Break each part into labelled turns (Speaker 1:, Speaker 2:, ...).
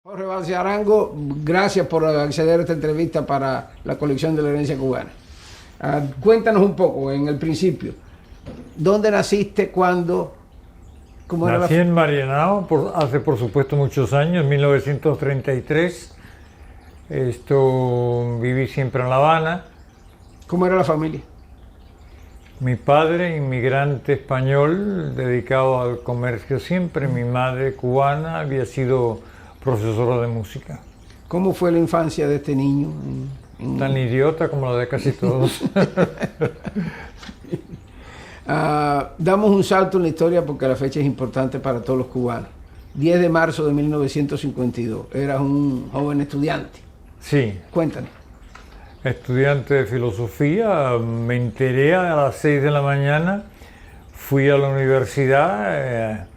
Speaker 1: Jorge Vázquez Arango, gracias por acceder a esta entrevista para la colección de la herencia cubana. Cuéntanos un poco, en el principio, ¿dónde naciste, cuándo? ¿Cómo era
Speaker 2: Nací en Marianao hace por supuesto muchos años, 1933. Viví siempre en La Habana.
Speaker 1: ¿Cómo era la familia?
Speaker 2: Mi padre, inmigrante español, dedicado al comercio siempre. Mi madre, cubana, había sido profesora de música.
Speaker 1: ¿Cómo fue la infancia de este niño?
Speaker 2: Tan idiota como la de casi todos.
Speaker 1: Damos un salto en la historia porque la fecha es importante para todos los cubanos. 10 de marzo de 1952. Eras un joven estudiante.
Speaker 2: Sí.
Speaker 1: Cuéntanos.
Speaker 2: Estudiante de filosofía. Me enteré a las 6 de la mañana. Fui a la universidad.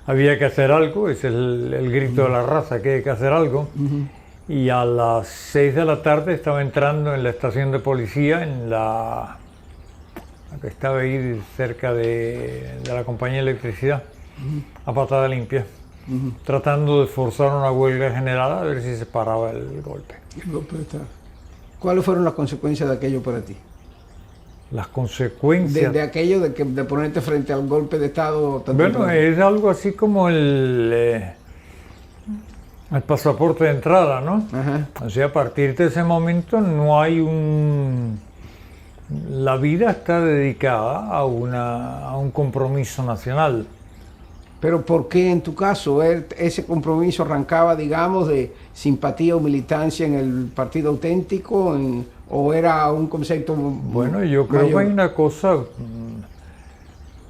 Speaker 2: Había que hacer algo. Es el grito de la raza, que hay que hacer algo. Y a las 6 de la tarde estaba entrando en la estación de policía, en la que estaba ahí cerca de la compañía de electricidad, a patada limpia, tratando de forzar una huelga general a ver si se paraba el golpe.
Speaker 1: ¿Cuáles fueron las consecuencias de aquello para ti?
Speaker 2: Las consecuencias...
Speaker 1: De aquello de ponerte frente al golpe de Estado.
Speaker 2: Bueno, es algo así como el pasaporte de entrada, ¿no?
Speaker 1: Ajá.
Speaker 2: O sea, a partir de ese momento no hay la vida está dedicada a un compromiso nacional.
Speaker 1: Pero ¿por qué en tu caso ese compromiso arrancaba, digamos, de simpatía o militancia en el Partido Auténtico o era un concepto
Speaker 2: Bueno, yo creo que hay una cosa,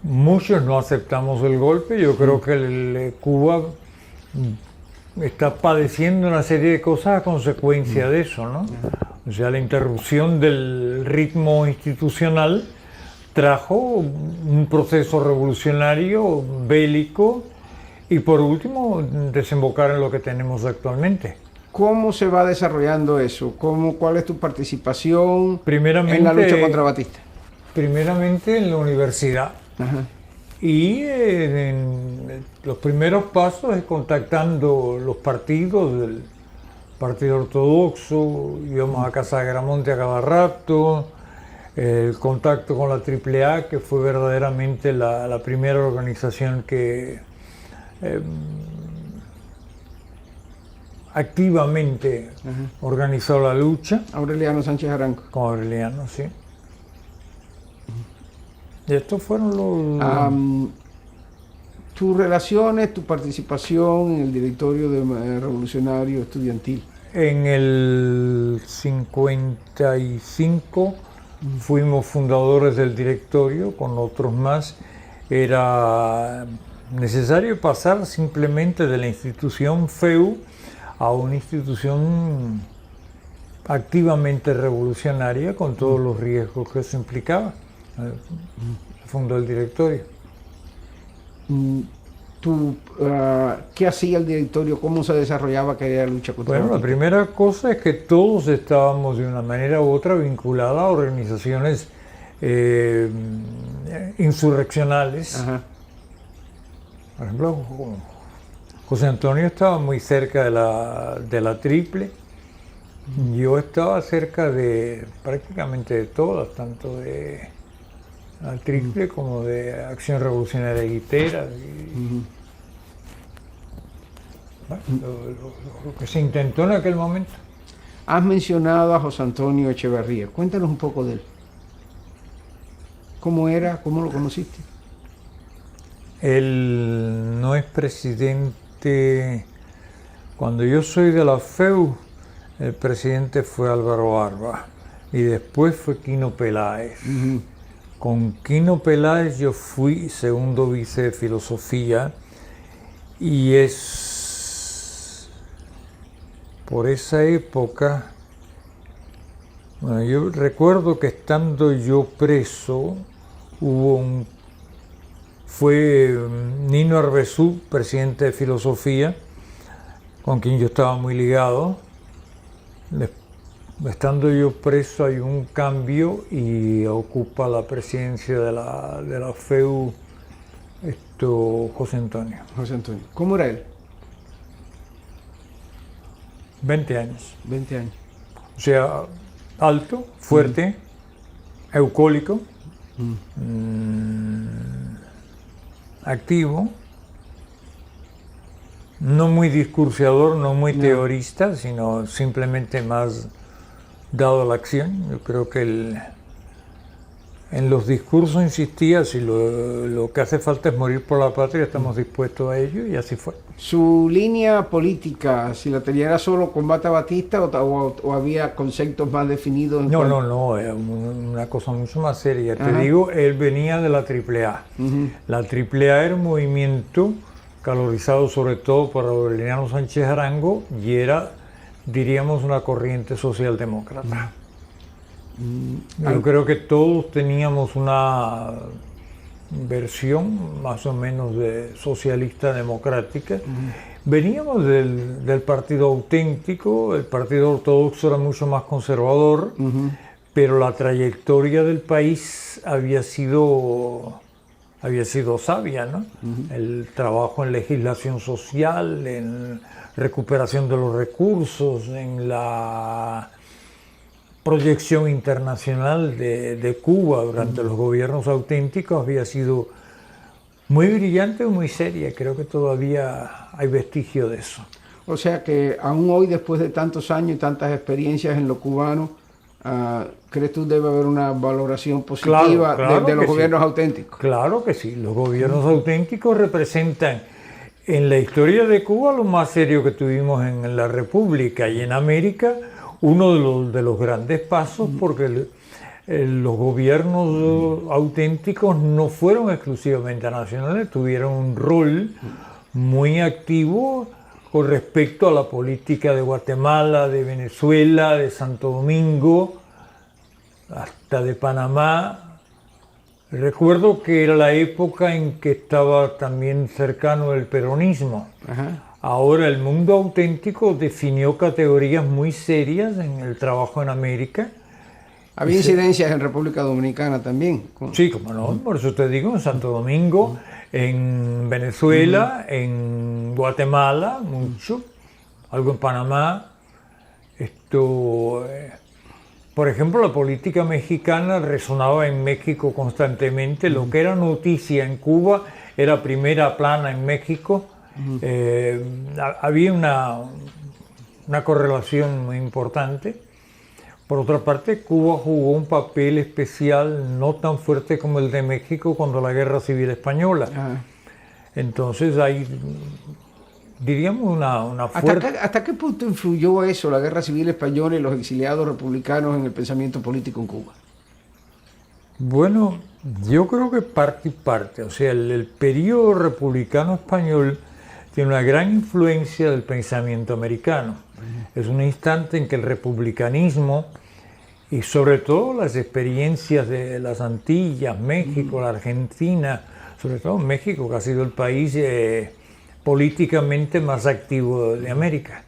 Speaker 2: muchos no aceptamos el golpe, yo creo que Cuba está padeciendo una serie de cosas a consecuencia de eso, ¿no? O sea, la interrupción del ritmo institucional trajo un proceso revolucionario, bélico, y por último, desembocar en lo que tenemos actualmente.
Speaker 1: ¿Cómo se va desarrollando eso? ¿Cuál es tu participación
Speaker 2: Primeramente,
Speaker 1: en la lucha contra Batista?
Speaker 2: Primeramente en la universidad.
Speaker 1: Ajá.
Speaker 2: Y en los primeros pasos es contactando los partidos del Partido Ortodoxo, íbamos a Casa de Gramonte a cada rato, el contacto con la AAA, que fue verdaderamente la primera organización que activamente organizó la lucha.
Speaker 1: Aureliano Sánchez Arango.
Speaker 2: Con Aureliano, sí. Y estos fueron los...
Speaker 1: tus relaciones, tu participación en el directorio revolucionario estudiantil.
Speaker 2: En el 55 fuimos fundadores del directorio con otros más. Era necesario pasar simplemente de la institución FEU a una institución activamente revolucionaria con todos los riesgos que eso implicaba. Fundó el directorio.
Speaker 1: ¿Qué hacía el directorio? ¿Cómo se desarrollaba aquella lucha contra
Speaker 2: Bueno, la primera cosa es que todos estábamos de una manera u otra vinculados a organizaciones insurreccionales.
Speaker 1: Ajá.
Speaker 2: Por ejemplo, José Antonio estaba muy cerca de la Triple. Yo estaba cerca de prácticamente de todas, tanto de la Triple como de Acción Revolucionaria Guitera. Bueno, lo que se intentó en aquel momento.
Speaker 1: Has mencionado a José Antonio Echeverría. Cuéntanos un poco de él. ¿Cómo era? ¿Cómo lo conociste?
Speaker 2: Él no es presidente. Cuando yo soy de la FEU, el presidente fue Álvaro Barba y después fue Quino Peláez. Con Quino Peláez yo fui segundo vice de filosofía y es por esa época. Bueno, yo recuerdo que estando yo preso fue Nino Arbezú, presidente de filosofía, con quien yo estaba muy ligado. Estando yo preso hay un cambio y ocupa la presidencia de la FEU José Antonio.
Speaker 1: José Antonio. ¿Cómo era él?
Speaker 2: 20 años.
Speaker 1: 20 años.
Speaker 2: O sea, alto, fuerte, eucólico, activo, no muy discursiador, no muy teorista, sino simplemente más dado a la acción. Yo creo que en los discursos insistía, si lo que hace falta es morir por la patria, estamos dispuestos a ello, y así fue.
Speaker 1: ¿Su línea política, si la tenía, era solo combate a Batista o había conceptos más definidos?
Speaker 2: No, era una cosa mucho más seria. Te digo, él venía de la AAA. La AAA era un movimiento calorizado sobre todo por Aureliano Sánchez Arango y era, diríamos, una corriente socialdemócrata. Yo creo que todos teníamos una versión más o menos de socialista democrática. Veníamos del partido auténtico, el partido ortodoxo era mucho más conservador, pero la trayectoria del país había sido sabia, ¿no? El trabajo en legislación social, en recuperación de los recursos, en la proyección internacional de Cuba durante los gobiernos auténticos había sido muy brillante y muy seria. Creo que todavía hay vestigio de eso.
Speaker 1: O sea que aún hoy, después de tantos años y tantas experiencias en lo cubano, ¿crees tú debe haber una valoración positiva de los gobiernos auténticos?
Speaker 2: Claro que sí. Los gobiernos auténticos representan en la historia de Cuba lo más serio que tuvimos en la República y en América, uno de los grandes pasos, porque los gobiernos auténticos no fueron exclusivamente nacionales, tuvieron un rol muy activo con respecto a la política de Guatemala, de Venezuela, de Santo Domingo, hasta de Panamá. Recuerdo que era la época en que estaba también cercano el peronismo. Ahora el mundo auténtico definió categorías muy serias en el trabajo en América.
Speaker 1: ¿Había incidencias en República Dominicana también?
Speaker 2: Sí, como no, por eso te digo, en Santo Domingo, en Venezuela, en Guatemala, mucho, algo en Panamá. Por ejemplo, la política mexicana resonaba en México constantemente. Lo que era noticia en Cuba era primera plana en México. Había una correlación muy importante. Por otra parte, Cuba jugó un papel especial no tan fuerte como el de México cuando la Guerra Civil Española. Entonces hay, diríamos, una fuerte...
Speaker 1: ¿Hasta qué punto influyó eso, la Guerra Civil Española y los exiliados republicanos, en el pensamiento político en Cuba?
Speaker 2: Bueno, yo creo que parte y parte. O sea, el periodo republicano español tiene una gran influencia del pensamiento americano. Es un instante en que el republicanismo y sobre todo las experiencias de las Antillas, México, la Argentina, sobre todo México, que ha sido el país políticamente más activo de América,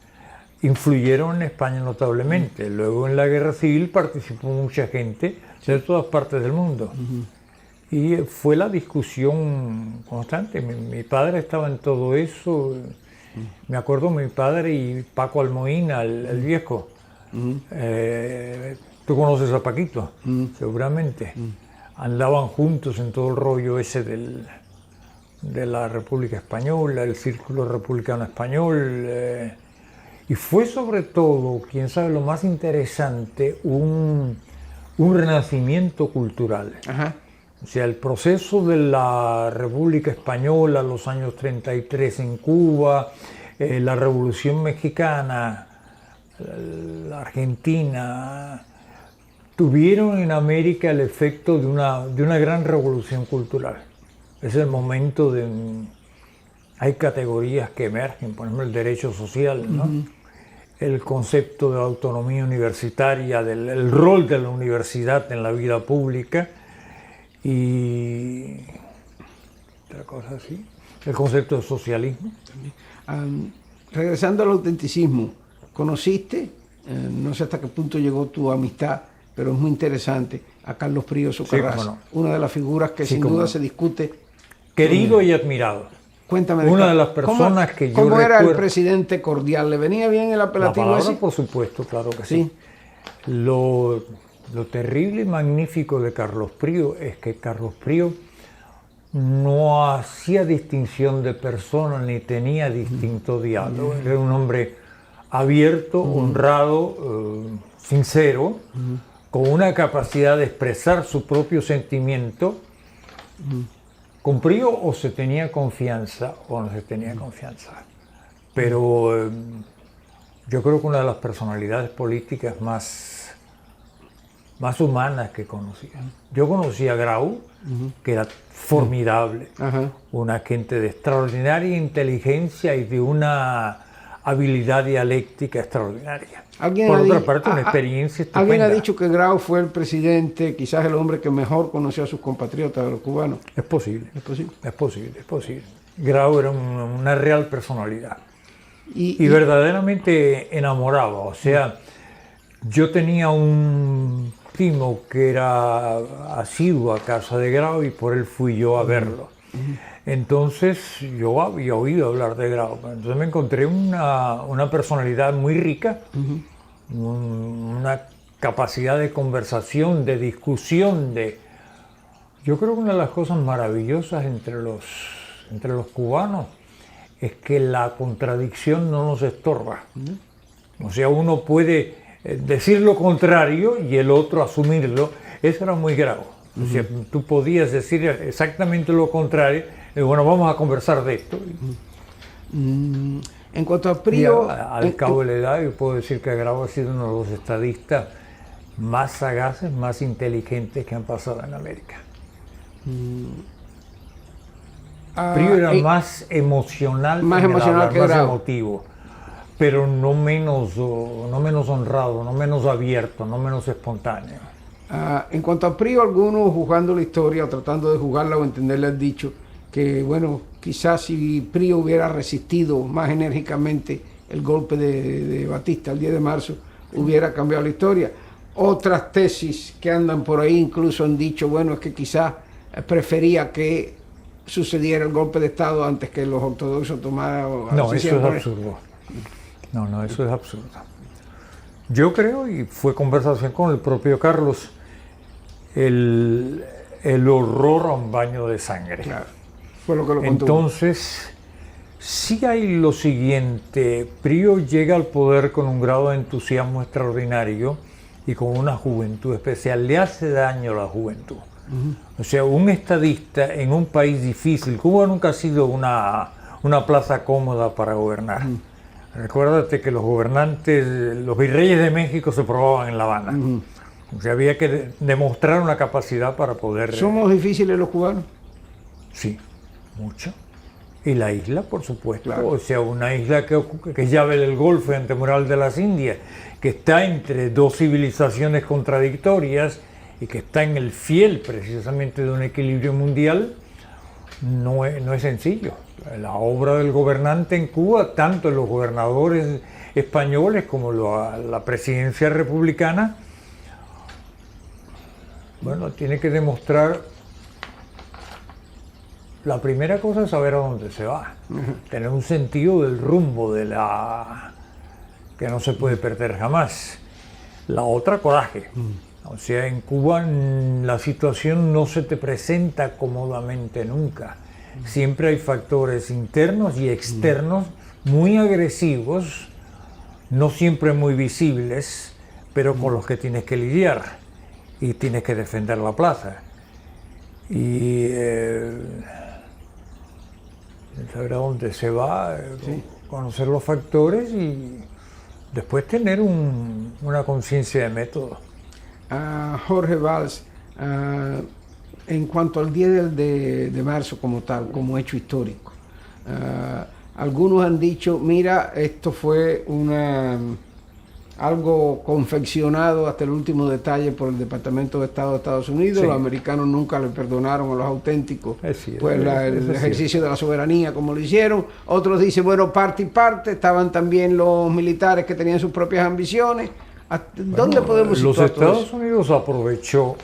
Speaker 2: influyeron en España notablemente. Luego en la Guerra Civil participó mucha gente de todas partes del mundo. Y fue la discusión constante. Mi padre estaba en todo eso. Me acuerdo mi padre y Paco Almoína, el viejo. Tú conoces a Paquito, seguramente. Andaban juntos en todo el rollo ese de la República Española, el Círculo Republicano Español. Y fue sobre todo, quién sabe, lo más interesante, un renacimiento cultural. O sea, el proceso de la República Española, los años 33 en Cuba, la Revolución Mexicana, la Argentina, tuvieron en América el efecto de una gran revolución cultural. Es el momento de... Hay categorías que emergen, por ejemplo, el derecho social, ¿no? El concepto de autonomía universitaria, el rol de la universidad en la vida pública y otra cosa así, el concepto de socialismo.
Speaker 1: Regresando al autenticismo, ¿conociste, no sé hasta qué punto llegó tu amistad, pero es muy interesante, a Carlos Prío Socarrás, una de las figuras que sin duda se discute?
Speaker 2: Querido y admirado.
Speaker 1: Cuéntame.
Speaker 2: Una de las personas que yo
Speaker 1: ¿Cómo era el
Speaker 2: recuerdo-
Speaker 1: presidente cordial? ¿Le venía bien el
Speaker 2: La
Speaker 1: apelativo
Speaker 2: palabra,
Speaker 1: ese?
Speaker 2: por supuesto, claro que
Speaker 1: Sí.
Speaker 2: sí. Lo terrible y magnífico de Carlos Prío es que Carlos Prío no hacía distinción de personas ni tenía distinto diálogo. Era un hombre abierto, honrado, sincero, con una capacidad de expresar su propio sentimiento. Con Prío o se tenía confianza o no se tenía confianza. Pero yo creo que una de las personalidades políticas más humanas que conocía. Yo conocí a Grau, que era formidable,
Speaker 1: Ajá.
Speaker 2: una gente de extraordinaria inteligencia y de una habilidad dialéctica extraordinaria. Por otra parte, una experiencia estupenda.
Speaker 1: Alguien ha dicho que Grau fue el presidente, quizás el hombre que mejor conoció a sus compatriotas, a los cubanos.
Speaker 2: Es posible,
Speaker 1: ¿Es posible?
Speaker 2: es posible, es posible. Grau era una real personalidad.
Speaker 1: Y
Speaker 2: Y verdaderamente enamoraba. O sea, yo tenía un primo que era asiduo a casa de Grau y por él fui yo a verlo. Entonces yo había oído hablar de Grau. Entonces me encontré una personalidad muy rica, una capacidad de conversación, de discusión. Yo creo que una de las cosas maravillosas entre los cubanos es que la contradicción no nos estorba. O sea, uno puede decir lo contrario y el otro asumirlo. Eso era muy grave. O sea, tú podías decir exactamente lo contrario y bueno, vamos a conversar de esto.
Speaker 1: en cuanto a
Speaker 2: Y
Speaker 1: Prío,
Speaker 2: al cabo de la edad, yo puedo decir que Grau ha sido uno de los estadistas más sagaces, más inteligentes que han pasado en América. Prío era más emocional,
Speaker 1: más
Speaker 2: en el
Speaker 1: emocional
Speaker 2: hablar,
Speaker 1: que
Speaker 2: más
Speaker 1: Grau.
Speaker 2: emotivo, pero no menos honrado, no menos abierto, no menos espontáneo.
Speaker 1: En cuanto a Prío, algunos juzgando la historia o tratando de juzgarla o entenderla han dicho que, bueno, quizás si Prío hubiera resistido más enérgicamente el golpe de Batista el 10 de marzo, hubiera cambiado la historia. Otras tesis que andan por ahí incluso han dicho, bueno, es que quizás prefería que sucediera el golpe de Estado antes que los ortodoxos tomaran...
Speaker 2: No, eso es absurdo. No, eso es absurdo. Yo creo, y fue conversación con el propio Carlos, el horror a un baño de sangre.
Speaker 1: Claro, fue lo que lo contó.
Speaker 2: Entonces, sí hay lo siguiente: Prío llega al poder con un grado de entusiasmo extraordinario y con una juventud especial. Le hace daño a la juventud. O sea, un estadista en un país difícil. Cuba nunca ha sido una plaza cómoda para gobernar. Recuérdate que los gobernantes, los virreyes de México se probaban en La Habana. O sea, había que demostrar una capacidad para poder...
Speaker 1: ¿Somos difíciles los cubanos?
Speaker 2: Sí, mucho. Y la isla, por supuesto.
Speaker 1: Claro.
Speaker 2: O sea, una isla que es llave del Golfo y antemural de las Indias, que está entre dos civilizaciones contradictorias y que está en el fiel precisamente de un equilibrio mundial, no es sencillo. La obra del gobernante en Cuba, tanto los gobernadores españoles como la presidencia republicana, bueno, tiene que demostrar. La primera cosa es saber a dónde se va, tener un sentido del rumbo, que no se puede perder jamás. La otra, coraje. O sea, en Cuba la situación no se te presenta cómodamente nunca. Siempre hay factores internos y externos muy agresivos, no siempre muy visibles, pero con los que tienes que lidiar y tienes que defender la plaza. Y saber a dónde se va, conocer los factores y después tener una conciencia de método.
Speaker 1: Jorge Valls, en cuanto al 10 de marzo como tal, como hecho histórico, algunos han dicho, mira, esto fue algo confeccionado hasta el último detalle por el Departamento de Estado de Estados Unidos.
Speaker 2: Sí.
Speaker 1: Los americanos nunca le perdonaron a los auténticos
Speaker 2: Sí,
Speaker 1: pues el ejercicio de la soberanía como lo hicieron. Otros dicen, bueno, parte y parte, estaban también los militares que tenían sus propias ambiciones. ¿Dónde podemos situar
Speaker 2: los
Speaker 1: todo
Speaker 2: Estados
Speaker 1: eso?
Speaker 2: Unidos aprovechó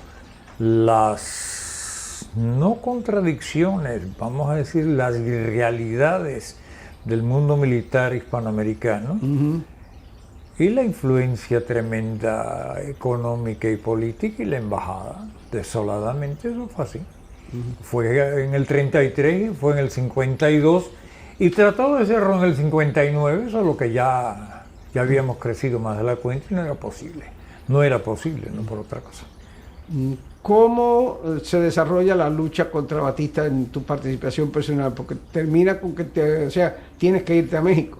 Speaker 2: las no contradicciones, vamos a decir las realidades del mundo militar hispanoamericano y la influencia tremenda económica y política y la embajada. Desoladamente eso fue así. Fue en el 33 y fue en el 52 y trató de hacerlo en el 59, solo que ya habíamos crecido más de la cuenta y no era posible. No era posible, no por otra cosa.
Speaker 1: ¿Cómo se desarrolla la lucha contra Batista en tu participación personal? Porque termina con que tienes que irte a México.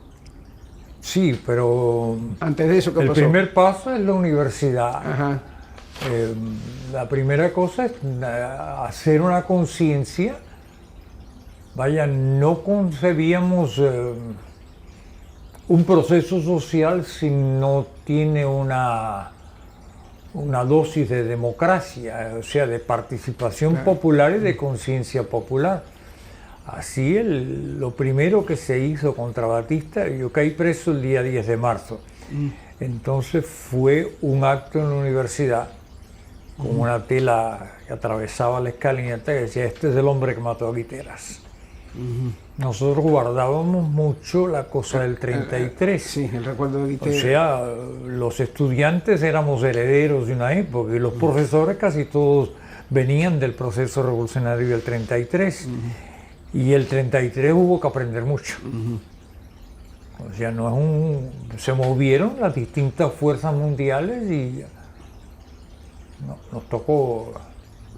Speaker 2: Sí, pero
Speaker 1: antes de eso, ¿qué pasó?
Speaker 2: El primer paso es la universidad.
Speaker 1: Ajá.
Speaker 2: La primera cosa es hacer una conciencia. Vaya, no concebíamos un proceso social si no tiene una dosis de democracia, o sea, de participación popular y de conciencia popular. Así, lo primero que se hizo contra Batista, yo caí preso el día 10 de marzo. Entonces fue un acto en la universidad con una tela que atravesaba la escalinata que decía: este es el hombre que mató a Guiteras. Nosotros guardábamos mucho la cosa del 33.
Speaker 1: Sí, el recuerdo de Guiteras.
Speaker 2: O sea, los estudiantes éramos herederos de una época y los profesores casi todos venían del proceso revolucionario del 33. Y el 33 hubo que aprender mucho. O sea, se movieron las distintas fuerzas mundiales y nos tocó,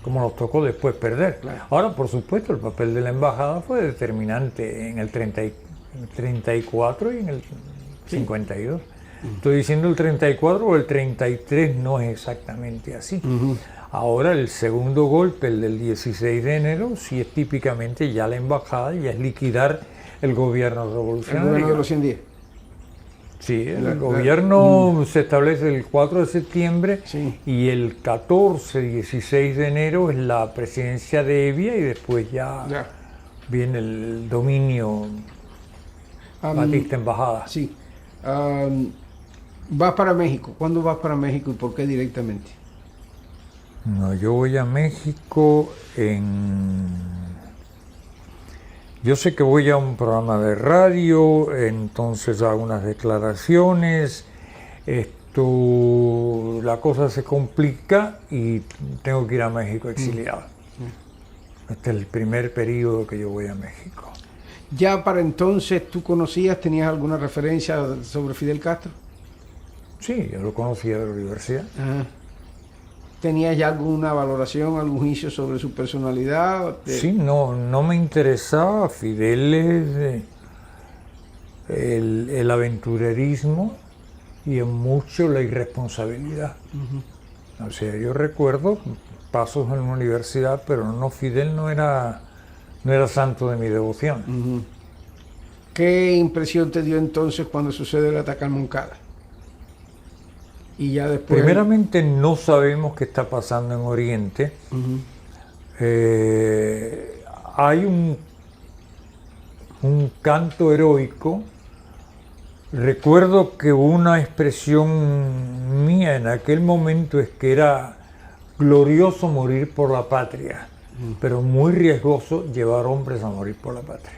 Speaker 2: como nos tocó después, perder.
Speaker 1: Claro.
Speaker 2: Ahora, por supuesto, el papel de la embajada fue determinante en el 34 y en el 52. Estoy diciendo el 34 o el 33 no es exactamente así. Ahora el segundo golpe, el del 16 de enero, sí es típicamente ya la embajada, ya es liquidar el gobierno revolucionario.
Speaker 1: El gobierno de los 100 días.
Speaker 2: Sí, el gobierno se establece el 4 de septiembre y el 14, 16 de enero es la presidencia de Evia y después ya viene el dominio Batista embajada.
Speaker 1: Sí. ¿Vas para México? ¿Cuándo vas para México y por qué directamente?
Speaker 2: No, yo voy a México Yo sé que voy a un programa de radio, entonces hago unas declaraciones, la cosa se complica y tengo que ir a México exiliado. Este es el primer periodo que yo voy a México.
Speaker 1: ¿Ya para entonces tú tenías alguna referencia sobre Fidel Castro?
Speaker 2: Sí, yo lo conocía de la universidad.
Speaker 1: Ajá. ¿Tenías ya alguna valoración, algún juicio sobre su personalidad?
Speaker 2: Sí, no me interesaba. Fidel es el aventurerismo y en mucho la irresponsabilidad. O sea, yo recuerdo pasos en la universidad, pero Fidel no era santo de mi devoción.
Speaker 1: ¿Qué impresión te dio entonces cuando sucede el ataque al Moncada? Y ya después...
Speaker 2: Primeramente, no sabemos qué está pasando en Oriente. Hay un canto heroico. Recuerdo que una expresión mía en aquel momento es que era glorioso morir por la patria, pero muy riesgoso llevar hombres a morir por la patria.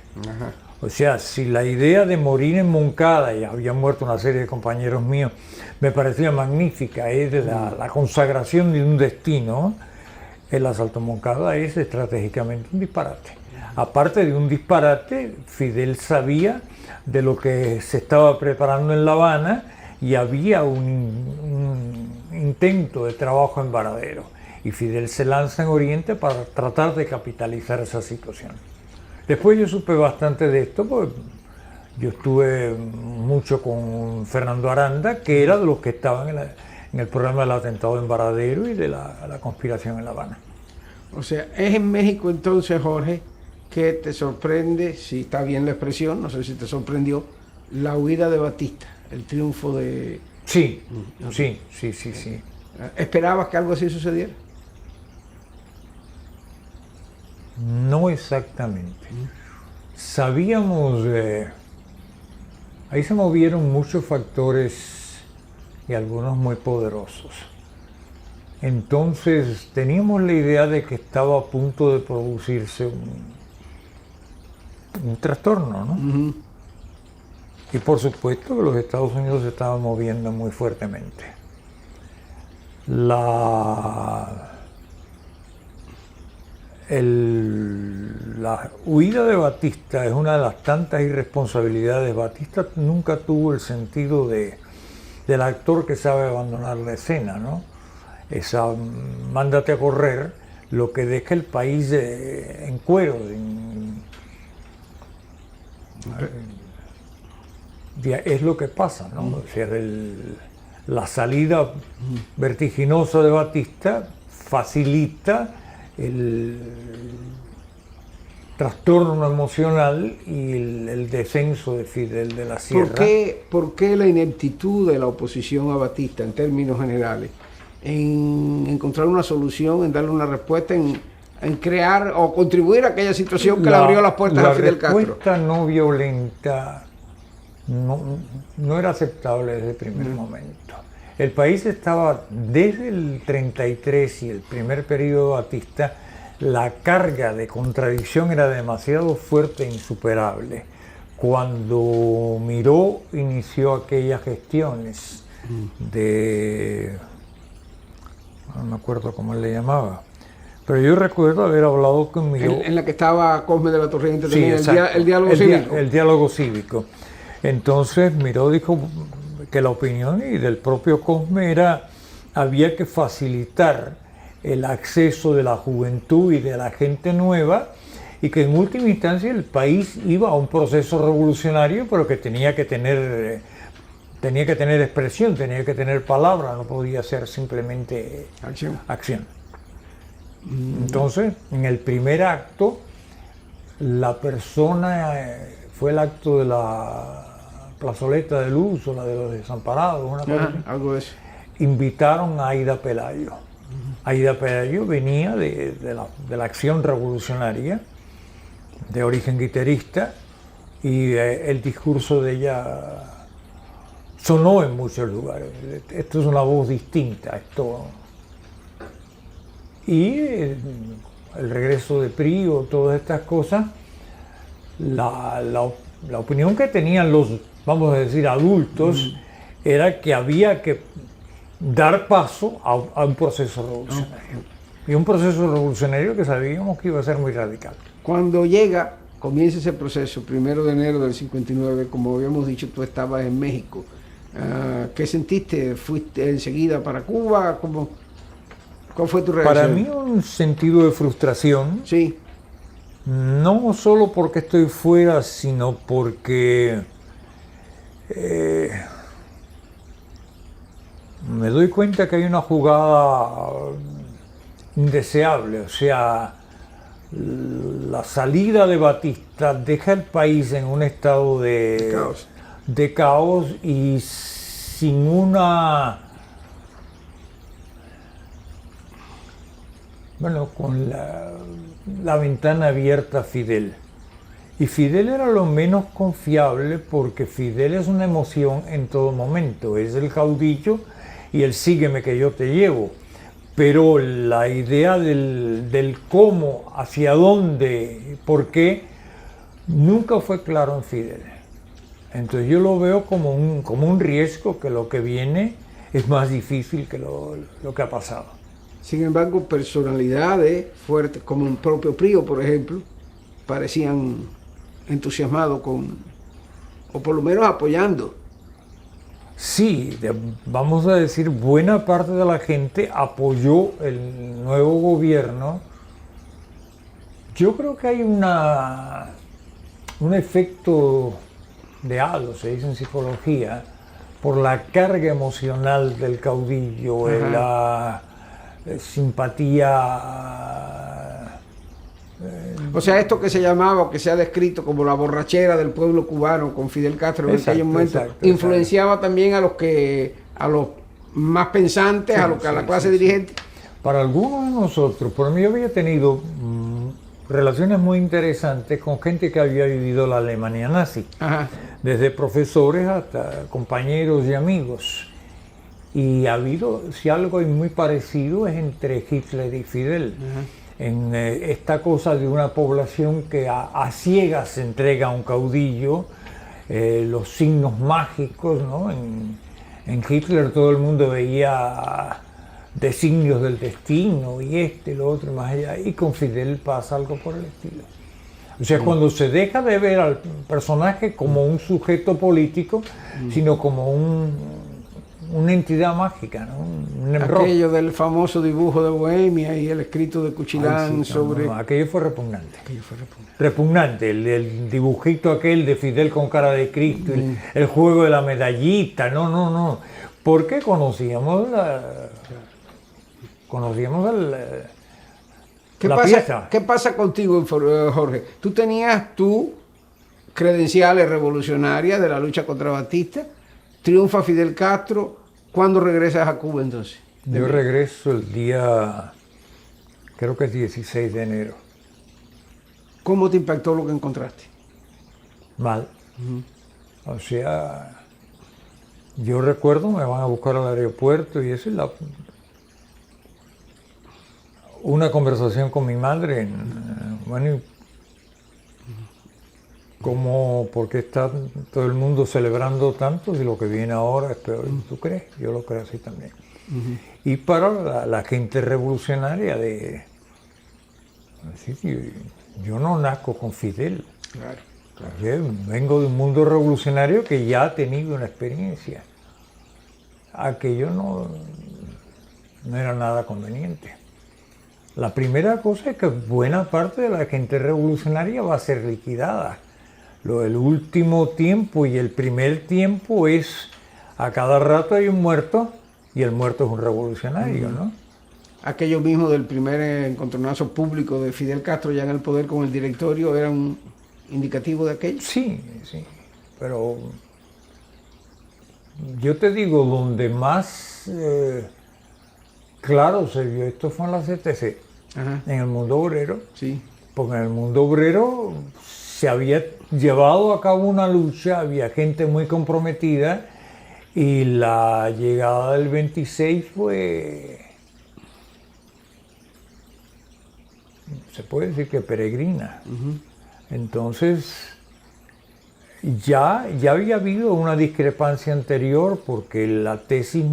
Speaker 2: O sea, si la idea de morir en Moncada, y había muerto una serie de compañeros míos, me parecía magnífica, es la consagración de un destino, el asalto a Moncada es estratégicamente un disparate. Aparte de un disparate, Fidel sabía de lo que se estaba preparando en La Habana y había un intento de trabajo en Varadero. Y Fidel se lanza en Oriente para tratar de capitalizar esa situación. Después yo supe bastante de esto, porque yo estuve mucho con Fernando Aranda, que era de los que estaban en el programa del atentado en Varadero y de la conspiración en La Habana.
Speaker 1: O sea, es en México entonces, Jorge, que te sorprende, si está bien la expresión, no sé si te sorprendió, la huida de Batista, el triunfo de...
Speaker 2: Sí.
Speaker 1: ¿Esperabas que algo así sucediera?
Speaker 2: No exactamente. Sabíamos, ahí se movieron muchos factores y algunos muy poderosos. Entonces teníamos la idea de que estaba a punto de producirse un trastorno, ¿no?
Speaker 1: Ujú.
Speaker 2: Y por supuesto que los Estados Unidos se estaban moviendo muy fuertemente. La huida de Batista es una de las tantas irresponsabilidades. Batista nunca tuvo el sentido del actor que sabe abandonar la escena, ¿no? Esa mándate a correr, lo que deja el país en cuero. Es lo que pasa, ¿no? O sea, la salida vertiginosa de Batista facilita el trastorno emocional y el descenso de Fidel de la Sierra.
Speaker 1: ¿Por qué la ineptitud de la oposición a Batista en términos generales en encontrar una solución, en darle una respuesta, en crear o contribuir a aquella situación que le abrió las puertas a Fidel Castro?
Speaker 2: La respuesta no violenta no era aceptable desde el primer momento. El país estaba desde el 33 y el primer periodo Batista, la carga de contradicción era demasiado fuerte e insuperable. Cuando Miró inició aquellas gestiones de... no me acuerdo cómo le llamaba, pero yo recuerdo haber hablado con Miró.
Speaker 1: En la que estaba Cosme de la Torriente,
Speaker 2: sí,
Speaker 1: también, el diálogo cívico.
Speaker 2: El diálogo cívico. Entonces Miró dijo que la opinión y del propio Cosme era había que facilitar el acceso de la juventud y de la gente nueva, y que en última instancia el país iba a un proceso revolucionario, pero que tenía que tener expresión, tenía que tener palabra, no podía ser simplemente acción. Entonces, en el primer acto, la persona fue el acto de la plazoleta de Luz o la de los desamparados, una cosa así.
Speaker 1: Algo de eso.
Speaker 2: Invitaron a Aida Pelayo. Aida Pelayo venía de la acción revolucionaria, de origen guitarrista, y el discurso de ella sonó en muchos lugares. Esto es una voz distinta, esto. Y el regreso de Prío, todas estas cosas, la opinión que tenían los, vamos a decir, adultos, era que había que dar paso a un proceso revolucionario. Y un proceso revolucionario que sabíamos que iba a ser muy radical.
Speaker 1: Cuando comienza ese proceso, 1 de enero del 59, como habíamos dicho, tú estabas en México. ¿Qué sentiste? ¿Fuiste enseguida para Cuba? ¿Cuál fue tu reacción?
Speaker 2: Para mí un sentido de frustración.
Speaker 1: Sí.
Speaker 2: No solo porque estoy fuera, sino porque me doy cuenta que hay una jugada indeseable. O sea, la salida de Batista deja el país en un estado de caos y sin una... Bueno, con la ventana abierta a Fidel. Y Fidel era lo menos confiable porque Fidel es una emoción en todo momento. Es el caudillo y el sígueme que yo te llevo. Pero la idea del cómo, hacia dónde, por qué, nunca fue claro en Fidel. Entonces yo lo veo como un riesgo, que lo que viene es más difícil que lo que ha pasado.
Speaker 1: Sin embargo, personalidades fuertes, como el propio Prío, por ejemplo, parecían entusiasmados o por lo menos apoyando.
Speaker 2: Sí, vamos a decir, buena parte de la gente apoyó el nuevo gobierno. Yo creo que hay un efecto de halo, se dice en psicología, por la carga emocional del caudillo, la simpatía.
Speaker 1: O sea, esto que se llamaba o que se ha descrito como la borrachera del pueblo cubano con Fidel Castro en aquel momento, influenciaba también a los más pensantes, a la clase dirigente.
Speaker 2: Para algunos de nosotros, por mí yo había tenido relaciones muy interesantes con gente que había vivido la Alemania nazi, desde profesores hasta compañeros y amigos. Y ha habido, si algo es muy parecido es entre Hitler y Fidel. En esta cosa de una población que a ciegas se entrega a un caudillo, los signos mágicos, ¿no? En Hitler todo el mundo veía designios del destino y lo otro, más allá, y con Fidel pasa algo por el estilo. O sea, cuando se deja de ver al personaje como un sujeto político, sino como una entidad mágica, ¿no? Un
Speaker 1: aquello del famoso dibujo de Bohemia y el escrito de Cuchilán sobre...
Speaker 2: No, aquello fue repugnante. Repugnante, el dibujito aquel de Fidel con cara de Cristo, el juego de la medallita, no. Porque conocíamos la pieza.
Speaker 1: ¿Qué pasa contigo, Jorge? Tú tenías tu credenciales revolucionarias de la lucha contra Batista, triunfa Fidel Castro. ¿Cuándo regresas a Cuba entonces?
Speaker 2: Yo regreso el día, creo que es 16 de enero.
Speaker 1: ¿Cómo te impactó lo que encontraste?
Speaker 2: Mal. O sea, yo recuerdo, me van a buscar al aeropuerto y esa es una conversación con mi madre. Bueno, ¿por qué está todo el mundo celebrando tanto si lo que viene ahora es peor? ¿Tú crees? Yo lo creo así también. Y para la gente revolucionaria yo no nazco con Fidel.
Speaker 1: Claro.
Speaker 2: Yo vengo de un mundo revolucionario que ya ha tenido una experiencia. Aquello no era nada conveniente. La primera cosa es que buena parte de la gente revolucionaria va a ser liquidada. El último tiempo y el primer tiempo es, a cada rato hay un muerto y el muerto es un revolucionario, ¿no?
Speaker 1: Aquello mismo del primer encontronazo público de Fidel Castro ya en el poder con el directorio era un indicativo de aquello.
Speaker 2: Sí, pero yo te digo, donde más claro se vio esto fue en la CTC, en el mundo obrero, porque en el mundo obrero se había llevado a cabo una lucha, había gente muy comprometida y la llegada del 26 fue, se puede decir que peregrina. Entonces ya había habido una discrepancia anterior porque la tesis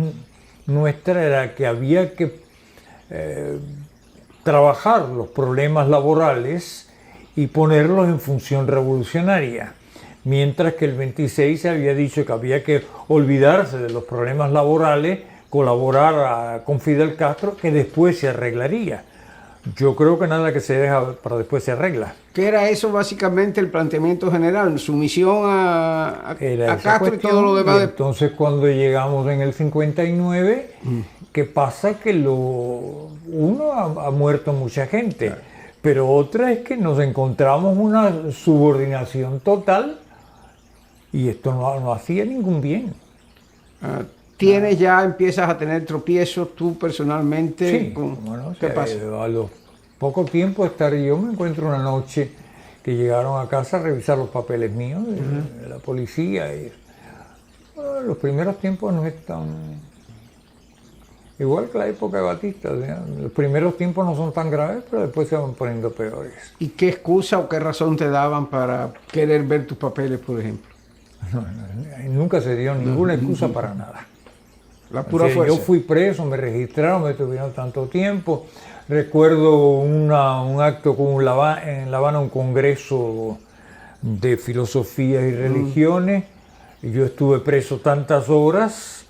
Speaker 2: nuestra era que había que trabajar los problemas laborales y ponerlos en función revolucionaria, mientras que el 26 se había dicho que había que olvidarse de los problemas laborales, colaborar con Fidel Castro, que después se arreglaría. Yo creo que nada que se deja para después se arregla.
Speaker 1: ¿Qué era eso básicamente el planteamiento general? ¿Sumisión a Castro y todo lo demás?
Speaker 2: Entonces cuando llegamos en el 59, ¿qué pasa? Que uno ha muerto mucha gente, claro, pero otra es que nos encontramos una subordinación total y esto no hacía ningún bien.
Speaker 1: Empiezas a tener tropiezos tú personalmente.
Speaker 2: Sí, ¿qué pasa? A los poco tiempo yo me encuentro una noche que llegaron a casa a revisar los papeles míos de la policía. Y, los primeros tiempos no es tan... Igual que la época de Batista, los primeros tiempos no son tan graves, pero después se van poniendo peores.
Speaker 1: ¿Y qué excusa o qué razón te daban para querer ver tus papeles, por ejemplo?
Speaker 2: Nunca se dio ninguna excusa para nada.
Speaker 1: La pura fuerza.
Speaker 2: Yo fui preso, me registraron, me tuvieron tanto tiempo. Recuerdo un acto en La Habana, un congreso de filosofía y religiones. Yo estuve preso tantas horas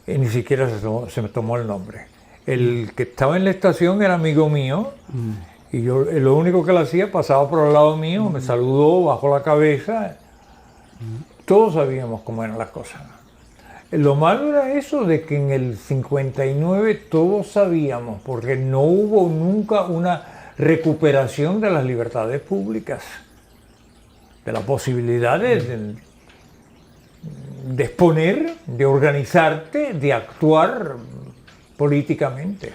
Speaker 2: y ni siquiera se me tomó el nombre. El que estaba en la estación era amigo mío y yo lo único que le hacía, pasaba por el lado mío, me saludó, bajó la cabeza. Todos sabíamos cómo eran las cosas. Lo malo era eso de que en el 59 todos sabíamos, porque no hubo nunca una recuperación de las libertades públicas, de la posibilidad de exponer, de organizarte, de actuar políticamente.